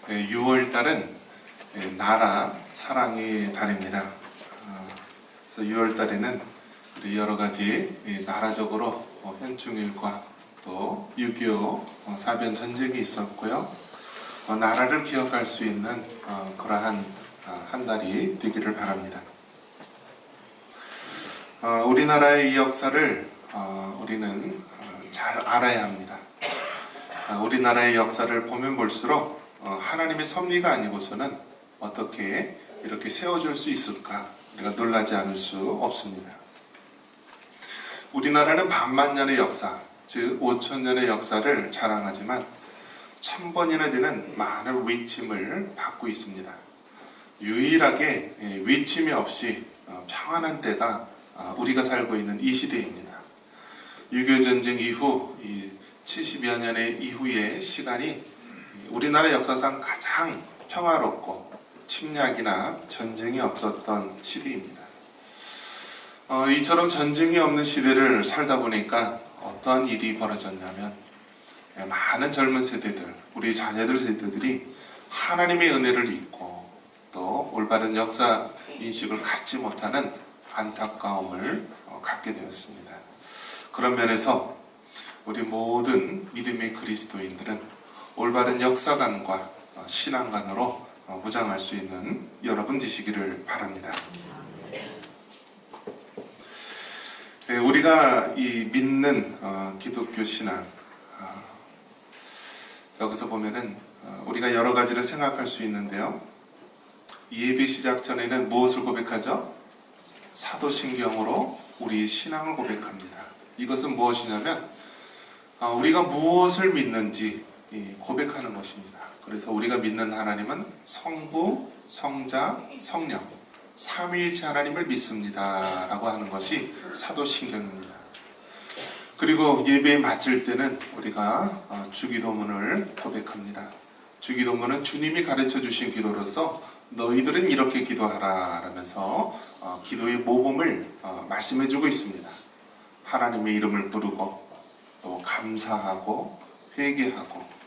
6월달은 나라 사랑의 달입니다. 그래서 6월달에는 여러 가지 나라적으로 현충일과 또 6.25 사변 전쟁이 있었고요. 나라를 기억할 수 있는 그러한 한 달이 되기를 바랍니다. 우리나라의 이 역사를 우리는 잘 알아야 합니다. 우리나라의 역사를 보면 볼수록 하나님의 섭리가 아니고서는 어떻게 이렇게 세워줄 수 있을까 우리가 놀라지 않을 수 없습니다. 우리나라는 반만년의 역사, 즉 5천년의 역사를 자랑하지만 1000번이나 되는 많은 위침을 받고 있습니다. 유일하게 위침이 없이 평안한 때가 우리가 살고 있는 이 시대입니다. 6.25 전쟁 이후 70여 년의 이후의 시간이 우리나라 역사상 가장 평화롭고 침략이나 전쟁이 없었던 시대입니다. 이처럼 전쟁이 없는 시대를 살다 보니까 어떤 일이 벌어졌냐면 많은 젊은 세대들, 우리 자녀들 세대들이 하나님의 은혜를 잊고 또 올바른 역사 인식을 갖지 못하는 안타까움을 갖게 되었습니다. 그런 면에서 우리 모든 믿음의 그리스도인들은 올바른 역사관과 신앙관으로 무장할 수 있는 여러분 되시기를 바랍니다. 우리가 이 믿는 기독교 신앙, 여기서 보면은 우리가 여러 가지를 생각할 수 있는데요. 예배 시작 전에는 무엇을 고백하죠? 사도신경으로 우리 신앙을 고백합니다. 이것은 무엇이냐면 우리가 무엇을 믿는지 고백하는 것입니다. 그래서 우리가 믿는 하나님은 성부, 성자, 성령, 삼위일체 하나님을 믿습니다 라고 하는 것이 사도신경입니다. 그리고 예배에 마칠 때는 우리가 주기도문을 고백합니다. 주기도문은 주님이 가르쳐 주신 기도로서 너희들은 이렇게 기도하라 라면서 기도의 모범을 말씀해 주고 있습니다. 하나님의 이름을 부르고 또 감사하고 회개하고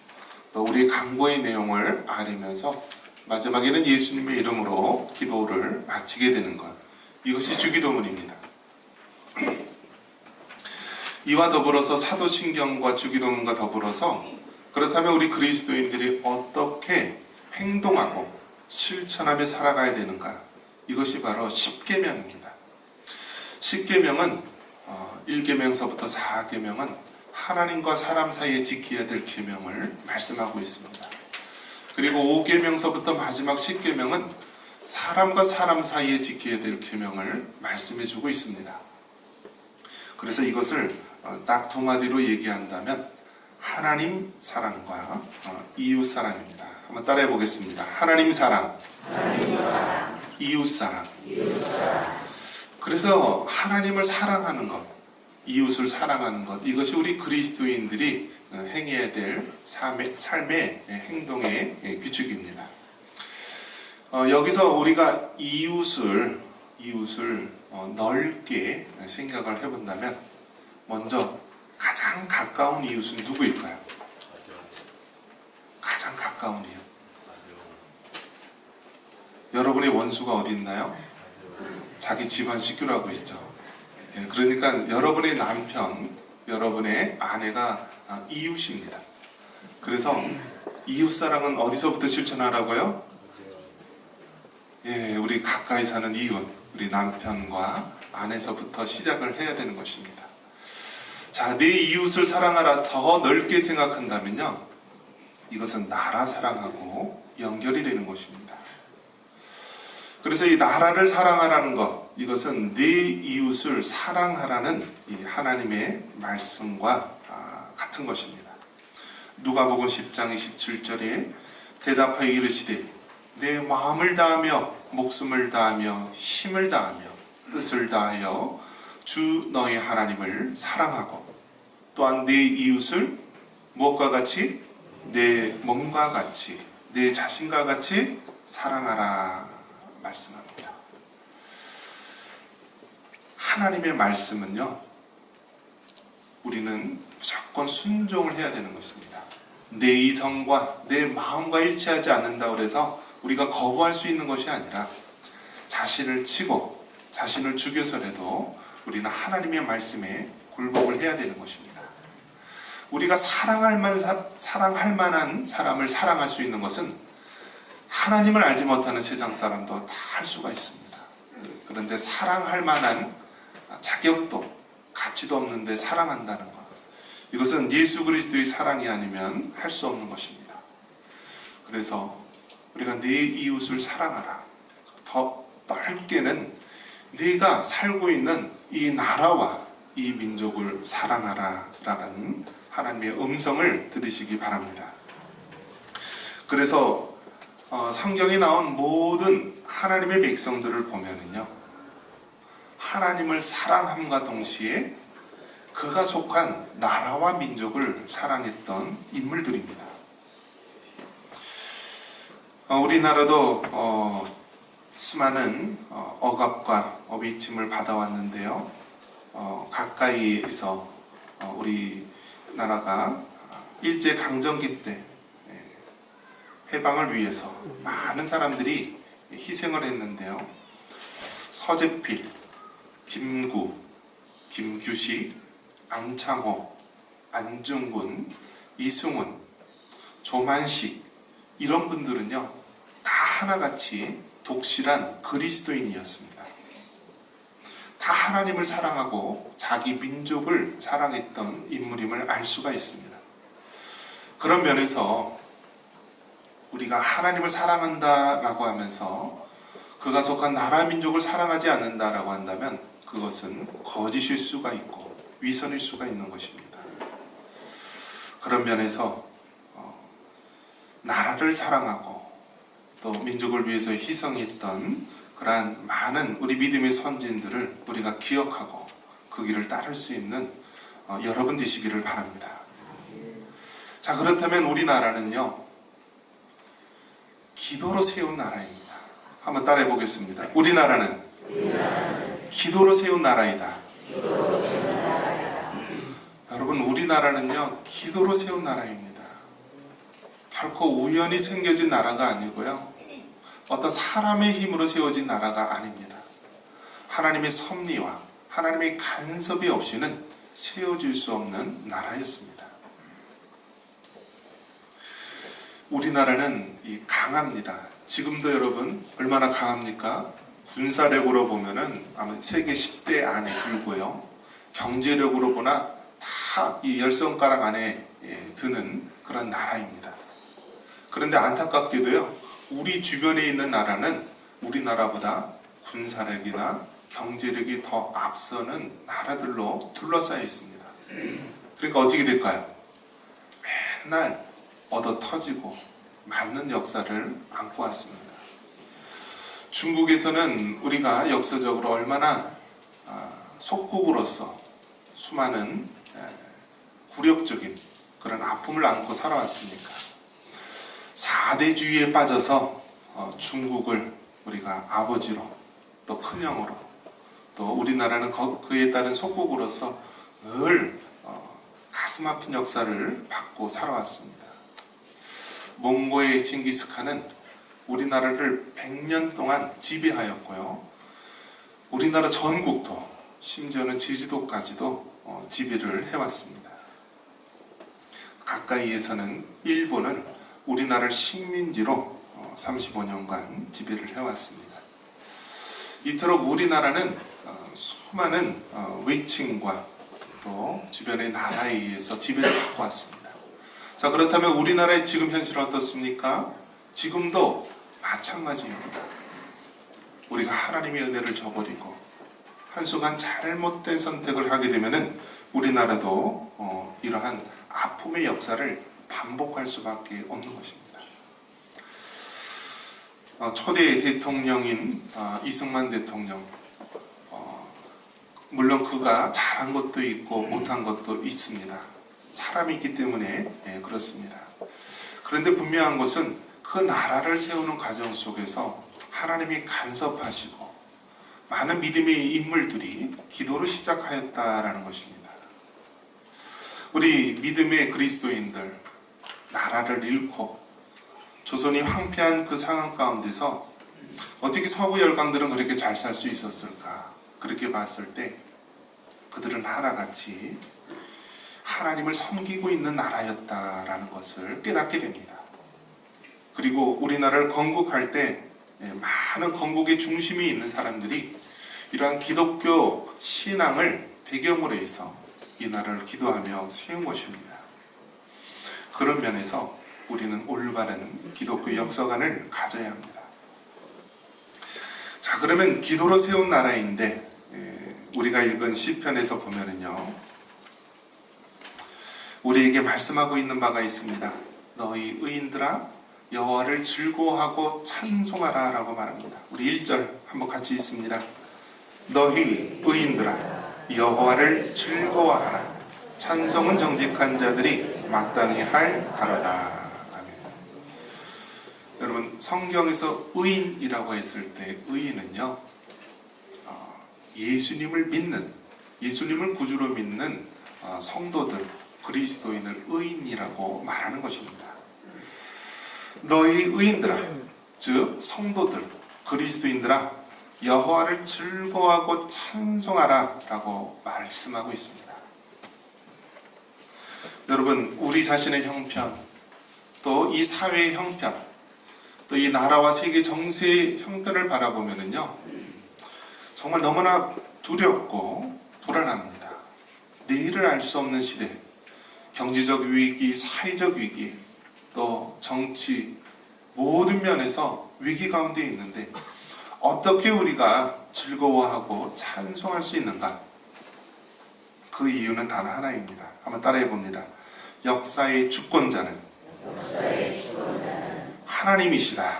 또 우리의 간구의 내용을 아뢰면서 마지막에는 예수님의 이름으로 기도를 마치게 되는 것, 이것이 주기도문입니다. 이와 더불어서 사도신경과 주기도문과 더불어서 그렇다면 우리 그리스도인들이 어떻게 행동하고 실천하며 살아가야 되는가, 이것이 바로 십계명입니다. 십계명은 1계명서부터 4계명은 하나님과 사람 사이에 지켜야 될 계명을 말씀하고 있습니다. 그리고 5계명서부터 마지막 10계명은 사람과 사람 사이에 지켜야 될 계명을 말씀해 주고 있습니다. 그래서 이것을 딱 두 마디로 얘기한다면 하나님 사랑과 이웃 사랑입니다. 한번 따라해 보겠습니다. 하나님 사랑, 이웃 사랑. 그래서 하나님을 사랑하는 것, 이웃을 사랑하는 것, 이것이 우리 그리스도인들이 행해야 될 삶의 행동의 규칙입니다. 여기서 우리가 이웃을 넓게 생각을 해본다면 먼저 가장 가까운 이웃은 누구일까요? 가장 가까운 이웃. 여러분의 원수가 어디 있나요? 자기 집안 식구라고 했죠. 그러니까 여러분의 남편, 여러분의 아내가 이웃입니다. 그래서 이웃사랑은 어디서부터 실천하라고요? 우리 가까이 사는 이웃, 우리 남편과 아내서부터 시작을 해야 되는 것입니다. 자, 내 이웃을 사랑하라 더 넓게 생각한다면요, 이것은 나라 사랑하고 연결이 되는 것입니다. 그래서 이 나라를 사랑하라는 것, 이것은 내 이웃을 사랑하라는 이 하나님의 말씀과 같은 것입니다. 누가복음 10장 27절에 대답하여 이르시되 내 마음을 다하며 목숨을 다하며 힘을 다하며 뜻을 다하여 주 너의 하나님을 사랑하고 또한 내 이웃을 무엇과 같이? 내 몸과 같이, 내 자신과 같이 사랑하라 말씀합니다. 하나님의 말씀은요, 우리는 무조건 순종을 해야 되는 것입니다. 내 이성과 내 마음과 일치하지 않는다고 해서 우리가 거부할 수 있는 것이 아니라 자신을 치고 자신을 죽여서라도 우리는 하나님의 말씀에 굴복을 해야 되는 것입니다. 우리가 사랑할 만한 사람을 사랑할 수 있는 것은 하나님을 알지 못하는 세상 사람도 다 할 수가 있습니다. 그런데 사랑할 만한 자격도 가치도 없는데 사랑한다는 것, 이것은 예수 그리스도의 사랑이 아니면 할 수 없는 것입니다. 그래서 우리가 내 이웃을 사랑하라. 더 넓게는 네가 살고 있는 이 나라와 이 민족을 사랑하라 라는 하나님의 음성을 들으시기 바랍니다. 그래서 성경에 나온 모든 하나님의 백성들을 보면은요, 하나님을 사랑함과 동시에 그가 속한 나라와 민족을 사랑했던 인물들입니다. 우리나라도 수많은 억압과 위침을 받아왔는데요, 가까이에서 우리나라가 일제강점기 때 해방을 위해서 많은 사람들이 희생을 했는데요, 서재필, 김구, 김규식, 안창호, 안중근, 이승훈, 조만식, 이런 분들은요 다 하나같이 독실한 그리스도인이었습니다. 다 하나님을 사랑하고 자기 민족을 사랑했던 인물임을 알 수가 있습니다. 그런 면에서 우리가 하나님을 사랑한다라고 하면서 그가 속한 나라 민족을 사랑하지 않는다라고 한다면 그것은 거짓일 수가 있고 위선일 수가 있는 것입니다. 그런 면에서 나라를 사랑하고 또 민족을 위해서 희생했던 그러한 많은 우리 믿음의 선진들을 우리가 기억하고 그 길을 따를 수 있는 여러분 되시기를 바랍니다. 자, 그렇다면 우리나라는요, 기도로 세운 나라입니다. 한번 따라해 보겠습니다. 우리나라는 기도로 세운 나라이다. 여러분, 우리나라는요 기도로 세운 나라입니다. 결코 우연히 생겨진 나라가 아니고요, 어떤 사람의 힘으로 세워진 나라가 아닙니다. 하나님의 섭리와 하나님의 간섭이 없이는 세워질 수 없는 나라였습니다. 우리나라는 강합니다. 지금도 여러분 얼마나 강합니까? 군사력으로 보면은 아마 세계 10대 안에 들고요, 경제력으로 보나 다 이 10손가락 안에 드는 그런 나라입니다. 그런데 안타깝게도요, 우리 주변에 있는 나라는 우리나라보다 군사력이나 경제력이 더 앞서는 나라들로 둘러싸여 있습니다. 그러니까 어떻게 될까요? 맨날 얻어 터지고 맞는 역사를 안고 왔습니다. 중국에서는 우리가 역사적으로 얼마나 속국으로서 수많은 굴욕적인 그런 아픔을 안고 살아왔습니까? 4대주의에 빠져서 중국을 우리가 아버지로 또 큰형으로, 또 우리나라는 그에 따른 속국으로서 늘 가슴 아픈 역사를 받고 살아왔습니다. 몽고의 징기스칸은 우리나라를 100년 동안 지배하였고요, 우리나라 전국도 심지어는 제주도까지도 지배를 해왔습니다. 가까이에서는 일본은 우리나라를 식민지로 35년간 지배를 해왔습니다. 이토록 우리나라는 수많은 외침과 또 주변의 나라에 의해서 지배를 받고 왔습니다. 자, 그렇다면 우리나라의 지금 현실은 어떻습니까? 지금도 마찬가지입니다. 우리가 하나님의 은혜를 저버리고 한순간 잘못된 선택을 하게 되면은 우리나라도 이러한 아픔의 역사를 반복할 수밖에 없는 것입니다. 초대 대통령인 이승만 대통령, 물론 그가 잘한 것도 있고 못한 것도 있습니다. 사람이 있기 때문에 그렇습니다. 그런데 분명한 것은 그 나라를 세우는 과정 속에서 하나님이 간섭하시고 많은 믿음의 인물들이 기도를 시작하였다라는 것입니다. 우리 믿음의 그리스도인들, 나라를 잃고 조선이 황폐한 그 상황 가운데서 어떻게 서구 열강들은 그렇게 잘 살 수 있었을까? 그렇게 봤을 때 그들은 하나같이 하나님을 섬기고 있는 나라였다라는 것을 깨닫게 됩니다. 그리고 우리나라를 건국할 때 많은 건국의 중심이 있는 사람들이 이러한 기독교 신앙을 배경으로 해서 이 나라를 기도하며 세운 것입니다. 그런 면에서 우리는 올바른 기독교 역사관을 가져야 합니다. 자, 그러면 기도로 세운 나라인데 우리가 읽은 시편에서 보면은요, 우리에게 말씀하고 있는 바가 있습니다. 너희 의인들아 여호와를 즐거워하고 찬송하라 라고 말합니다. 우리 1절 한번 같이 읽습니다. 너희 의인들아 여호와를 즐거워하라. 찬송은 정직한 자들이 마땅히 할 단어다. 아멘. 여러분, 성경에서 의인이라고 했을 때 의인은요, 예수님을 믿는, 예수님을 구주로 믿는 성도들, 그리스도인을 의인이라고 말하는 것입니다. 너희 의인들아, 즉 성도들, 그리스도인들아 여호와를 즐거워하고 찬송하라 라고 말씀하고 있습니다. 여러분, 우리 자신의 형편, 또 이 사회의 형편, 또 이 나라와 세계 정세의 형편을 바라보면은요, 정말 너무나 두렵고 불안합니다. 내일을 알 수 없는 시대, 경제적 위기, 사회적 위기, 또 정치, 모든 면에서 위기 가운데 있는데 어떻게 우리가 즐거워하고 찬송할 수 있는가? 그 이유는 단 하나입니다. 한번 따라해 봅니다. 역사의 주권자는 하나님이시다.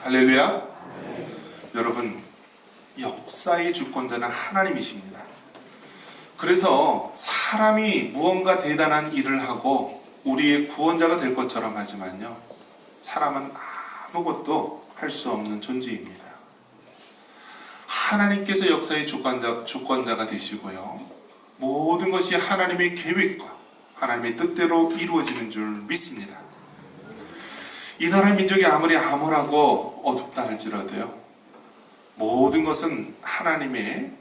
할렐루야. 여러분, 역사의 주권자는 하나님이십니다. 그래서 사람이 무언가 대단한 일을 하고 우리의 구원자가 될 것처럼 하지만요, 사람은 아무것도 할 수 없는 존재입니다. 하나님께서 역사의 주권자가 되시고요, 모든 것이 하나님의 계획과 하나님의 뜻대로 이루어지는 줄 믿습니다. 이 나라 민족이 아무리 암울하고 어둡다 할지라도요, 모든 것은 하나님의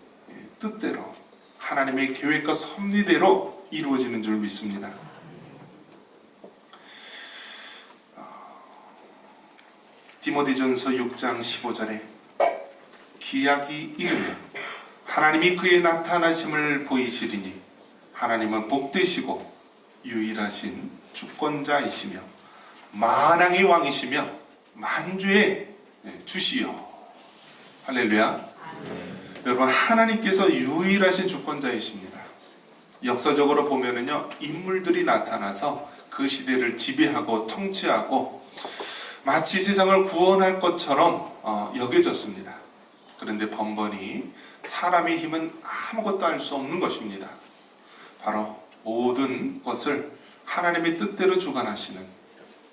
뜻대로, 하나님의 계획과 섭리대로 이루어지는 줄 믿습니다. 디모데전서 6장 15절에 기약이 이르면 하나님이 그의 나타나심을 보이시리니 하나님은 복되시고 유일하신 주권자이시며 만왕의 왕이시며 만주의 주시요. 할렐루야. 여러분, 하나님께서 유일하신 주권자이십니다. 역사적으로 보면은요, 인물들이 나타나서 그 시대를 지배하고 통치하고 마치 세상을 구원할 것처럼 여겨졌습니다. 그런데 번번이 사람의 힘은 아무것도 할 수 없는 것입니다. 바로 모든 것을 하나님의 뜻대로 주관하시는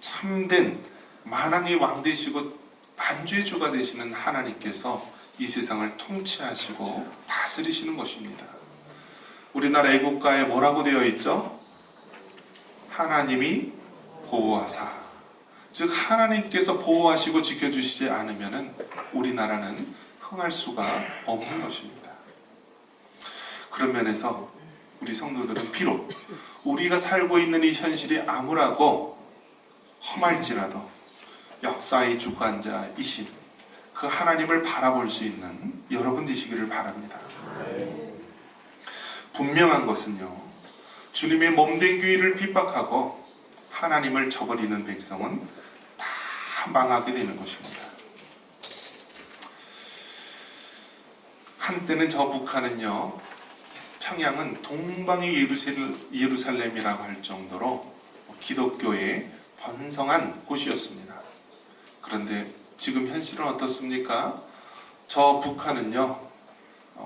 참된 만왕의 왕 되시고 만주의 주가 되시는 하나님께서 이 세상을 통치하시고 다스리시는 것입니다. 우리나라 애국가에 뭐라고 되어 있죠? 하나님이 보호하사. 즉 하나님께서 보호하시고 지켜주시지 않으면 우리나라는 흥할 수가 없는 것입니다. 그런 면에서 우리 성도들은 비록 우리가 살고 있는 이 현실이 암울하고 험할지라도 역사의 주관자이신 그 하나님을 바라볼 수 있는 여러분 되시기를 바랍니다. 분명한 것은요, 주님의 몸된 교회를 핍박하고 하나님을 저버리는 백성은 다 망하게 되는 것입니다. 한때는 저 북한은요, 평양은 동방의 예루살렘이라고 할 정도로 기독교의 번성한 곳이었습니다. 그런데 지금 현실은 어떻습니까? 저 북한은요,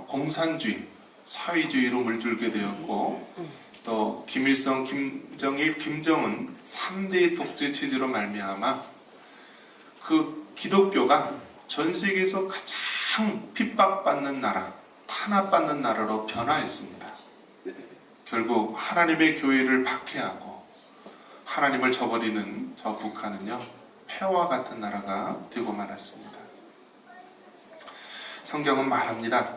공산주의, 사회주의로 물들게 되었고, 또 김일성, 김정일, 김정은 3대 독재 체제로 말미암아 그 기독교가 전 세계에서 가장 핍박받는 나라, 탄압받는 나라로 변화했습니다. 결국 하나님의 교회를 박해하고 하나님을 저버리는 저 북한은요, 폐와 같은 나라가 되고 말았습니다. 성경은 말합니다.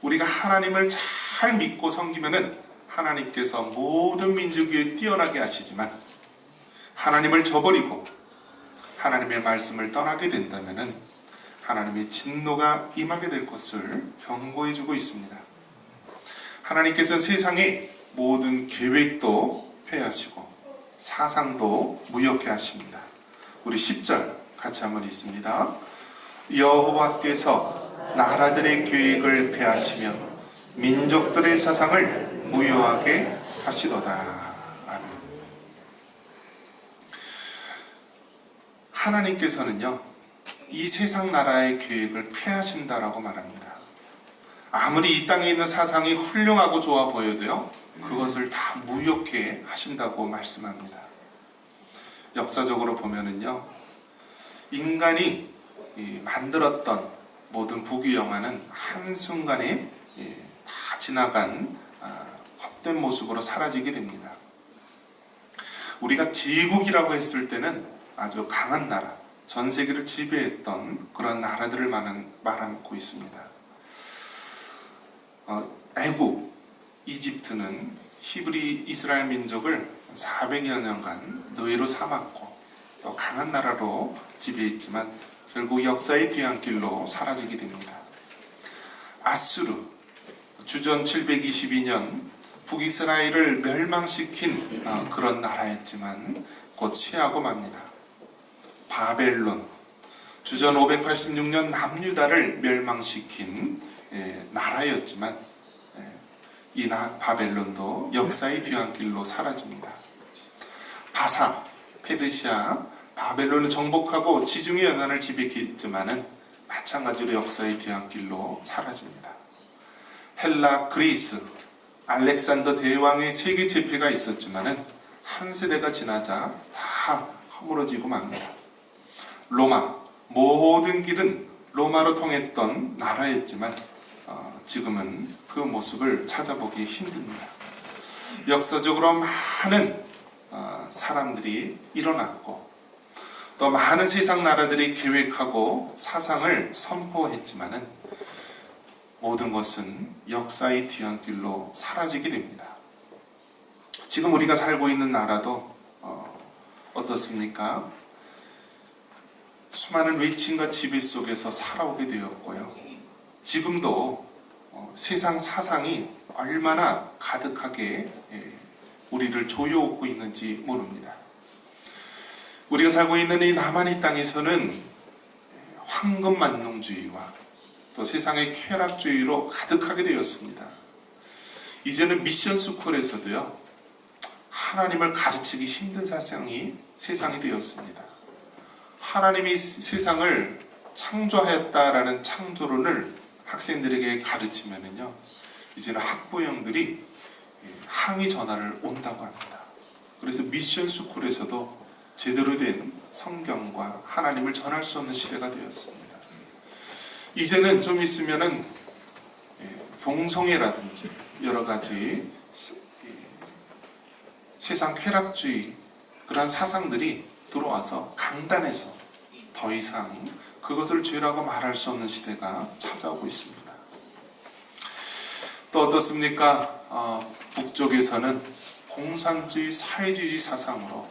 우리가 하나님을 잘 믿고 섬기면은 하나님께서 모든 민족 위에 뛰어나게 하시지만, 하나님을 저버리고 하나님의 말씀을 떠나게 된다면은 하나님의 진노가 임하게 될 것을 경고해 주고 있습니다. 하나님께서 세상의 모든 계획도 폐하시고 사상도 무력해 하십니다. 우리 10절 같이 한번 읽습니다. 여호와께서 나라들의 계획을 폐하시며 민족들의 사상을 무효하게 하시도다. 아멘. 하나님께서는요, 이 세상 나라의 계획을 폐하신다라고 말합니다. 아무리 이 땅에 있는 사상이 훌륭하고 좋아 보여도요, 그것을 다 무효케 하신다고 말씀합니다. 역사적으로 보면은요, 인간이 만들었던 모든 부귀영화는 한순간에 다 지나간 헛된 모습으로 사라지게 됩니다. 우리가 제국이라고 했을 때는 아주 강한 나라, 전 세계를 지배했던 그런 나라들을 말하고 있습니다. 애국, 이집트는 히브리 이스라엘 민족을 400여 년간 노예로 삼았고 또 강한 나라로 지배했지만 결국 역사의 뒤안길로 사라지게 됩니다. 아수르, 주전 722년 북이스라엘을 멸망시킨 그런 나라였지만 곧 취하고 맙니다. 바벨론, 주전 586년 남유다를 멸망시킨 나라였지만 이 바벨론도 역사의 뒤안길로 사라집니다. 바사, 페르시아, 바벨론을 정복하고 지중해 연안을 지배했지만은 마찬가지로 역사의 뒤안길로 사라집니다. 헬라, 그리스, 알렉산더 대왕의 세계 제패가 있었지만은 한 세대가 지나자 다 허물어지고 맙니다. 로마, 모든 길은 로마로 통했던 나라였지만 지금은 그 모습을 찾아보기 힘듭니다. 역사적으로 많은 사람들이 일어났고 또 많은 세상 나라들이 계획하고 사상을 선포했지만은 모든 것은 역사의 뒤안길로 사라지게 됩니다. 지금 우리가 살고 있는 나라도 어떻습니까? 수많은 외침과 지배 속에서 살아오게 되었고요. 지금도 세상 사상이 얼마나 가득하게 우리를 조여오고 있는지 모릅니다. 우리가 살고 있는 이 남한의 땅에서는 황금만능주의와 또 세상의 쾌락주의로 가득하게 되었습니다. 이제는 미션스쿨에서도요, 하나님을 가르치기 힘든 세상이 되었습니다. 하나님이 세상을 창조하였다라는 창조론을 학생들에게 가르치면은요, 이제는 학부형들이 항의 전화를 온다고 합니다. 그래서 미션스쿨에서도 제대로 된 성경과 하나님을 전할 수 없는 시대가 되었습니다. 이제는 좀 있으면은 동성애라든지 여러 가지 세상 쾌락주의 그런 사상들이 들어와서 강단에서 더 이상 그것을 죄라고 말할 수 없는 시대가 찾아오고 있습니다. 또 어떻습니까? 북쪽에서는 공산주의, 사회주의 사상으로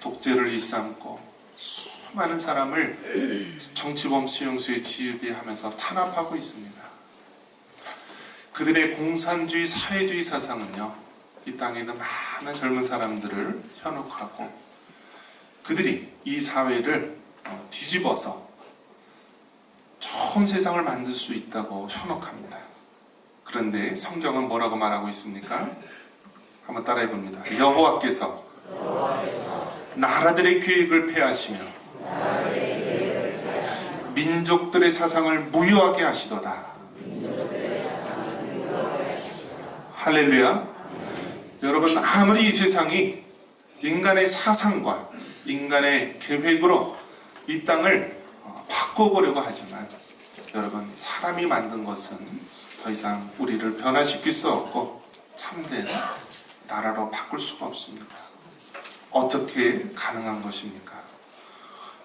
독재를 일삼고 수많은 사람을 정치범 수용소에 지우게 하면서 탄압하고 있습니다. 그들의 공산주의, 사회주의 사상은요, 이 땅에 있는 많은 젊은 사람들을 현혹하고 그들이 이 사회를 뒤집어서 좋은 세상을 만들 수 있다고 현혹합니다. 그런데 성경은 뭐라고 말하고 있습니까? 한번 따라해 봅니다. 여호와께서 나라들의 계획을 폐하시며 민족들의 사상을 무효하게 하시도다. 할렐루야. 여러분, 아무리 이 세상이 인간의 사상과 인간의 계획으로 이 땅을 바꿔보려고 하지만 여러분, 사람이 만든 것은 더 이상 우리를 변화시킬 수 없고 참된 나라로 바꿀 수가 없습니다. 어떻게 가능한 것입니까?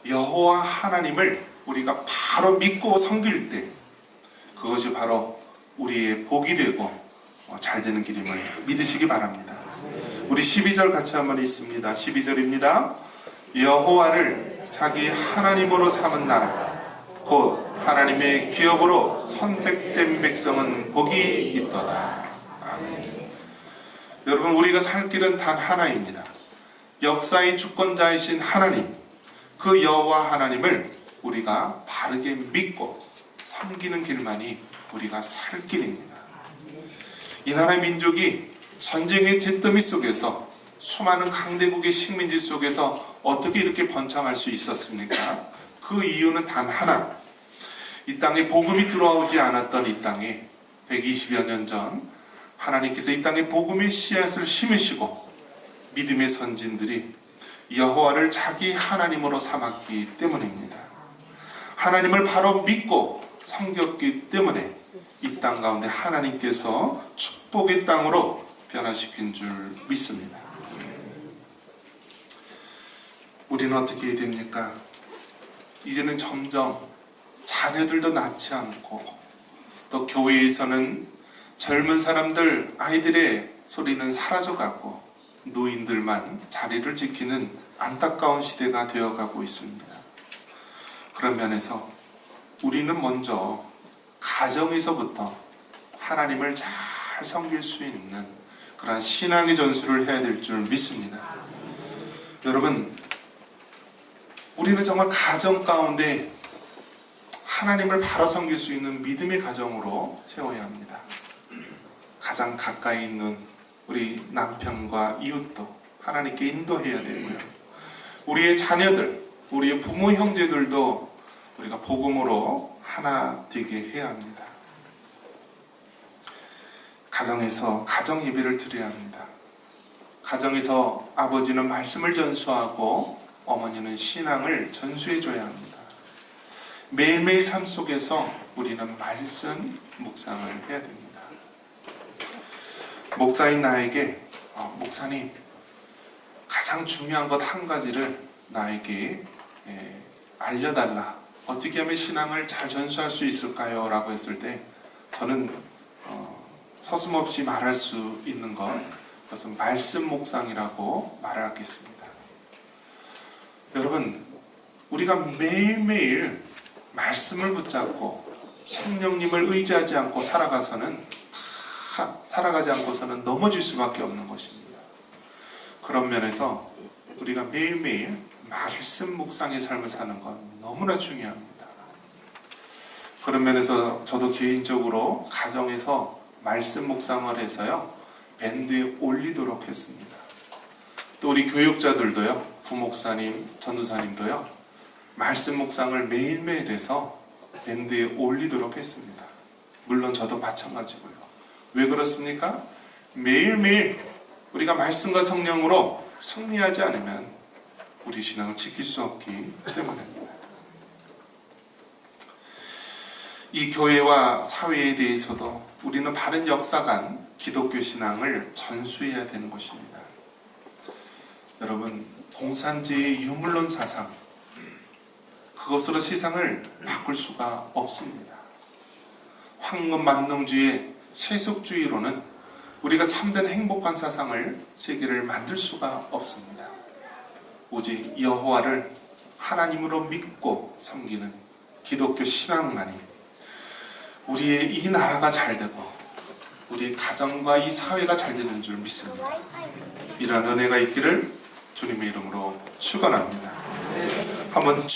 여호와 하나님을 우리가 바로 믿고 섬길 때 그것이 바로 우리의 복이 되고 잘 되는 길임을 믿으시기 바랍니다. 우리 12절 같이 한번 읽습니다. 12절입니다. 여호와를 자기 하나님으로 삼은 나라 곧 하나님의 기업으로 선택된 백성은 복이 있도다. 아멘. 여러분, 우리가 살 길은 단 하나입니다. 역사의 주권자이신 하나님, 그 여호와 하나님을 우리가 바르게 믿고 섬기는 길만이 우리가 살 길입니다. 이 나라의 민족이 전쟁의 잿더미 속에서 수많은 강대국의 식민지 속에서 어떻게 이렇게 번창할 수 있었습니까? 그 이유는 단 하나. 이 땅에 복음이 들어오지 않았던 이 땅에 120여 년 전 하나님께서 이 땅에 복음의 씨앗을 심으시고 믿음의 선진들이 여호와를 자기 하나님으로 삼았기 때문입니다. 하나님을 바로 믿고 섬겼기 때문에 이 땅 가운데 하나님께서 축복의 땅으로 변화시킨 줄 믿습니다. 우리는 어떻게 해야 됩니까? 이제는 점점 자녀들도 낳지 않고 또 교회에서는 젊은 사람들, 아이들의 소리는 사라져가고 노인들만 자리를 지키는 안타까운 시대가 되어가고 있습니다. 그런 면에서 우리는 먼저 가정에서부터 하나님을 잘 섬길 수 있는 그런 신앙의 전수를 해야 될 줄 믿습니다. 여러분, 우리는 정말 가정 가운데 하나님을 바로 섬길 수 있는 믿음의 가정으로 세워야 합니다. 가장 가까이 있는 우리 남편과 이웃도 하나님께 인도해야 되고요. 우리의 자녀들, 우리의 부모 형제들도 우리가 복음으로 하나 되게 해야 합니다. 가정에서 가정 예배를 드려야 합니다. 가정에서 아버지는 말씀을 전수하고 어머니는 신앙을 전수해 줘야 합니다. 매일매일 삶 속에서 우리는 말씀 묵상을 해야 됩니다. 목사인 나에게 목사님, 가장 중요한 것 한 가지를 나에게 알려달라. 어떻게 하면 신앙을 잘 전수할 수 있을까요? 라고 했을 때 저는 서슴없이 말할 수 있는 그것은 말씀 묵상이라고 말하겠습니다. 여러분, 우리가 매일매일 말씀을 붙잡고 성령님을 의지하지 않고 살아가지 않고서는 넘어질 수밖에 없는 것입니다. 그런 면에서 우리가 매일매일 말씀 묵상의 삶을 사는 건 너무나 중요합니다. 그런 면에서 저도 개인적으로 가정에서 말씀 묵상을 해서요, 밴드에 올리도록 했습니다. 또 우리 교육자들도요, 부목사님, 전도사님도요, 말씀 묵상을 매일매일 해서 밴드에 올리도록 했습니다. 물론 저도 마찬가지고요. 왜 그렇습니까? 매일매일 우리가 말씀과 성령으로 승리하지 않으면 우리 신앙을 지킬 수 없기 때문입니다. 이 교회와 사회에 대해서도 우리는 바른 역사관 기독교 신앙을 전수해야 되는 것입니다. 여러분, 공산주의 유물론 사상, 그것으로 세상을 바꿀 수가 없습니다. 황금만능주의 세속주의로는 우리가 참된 행복한 사상을 세계를 만들 수가 없습니다. 오직 여호와를 하나님으로 믿고 섬기는 기독교 신앙만이 우리의 이 나라가 잘 되고 우리 가정과 이 사회가 잘 되는 줄 믿습니다. 이러한 은혜가 있기를 주님의 이름으로 축원합니다. 한번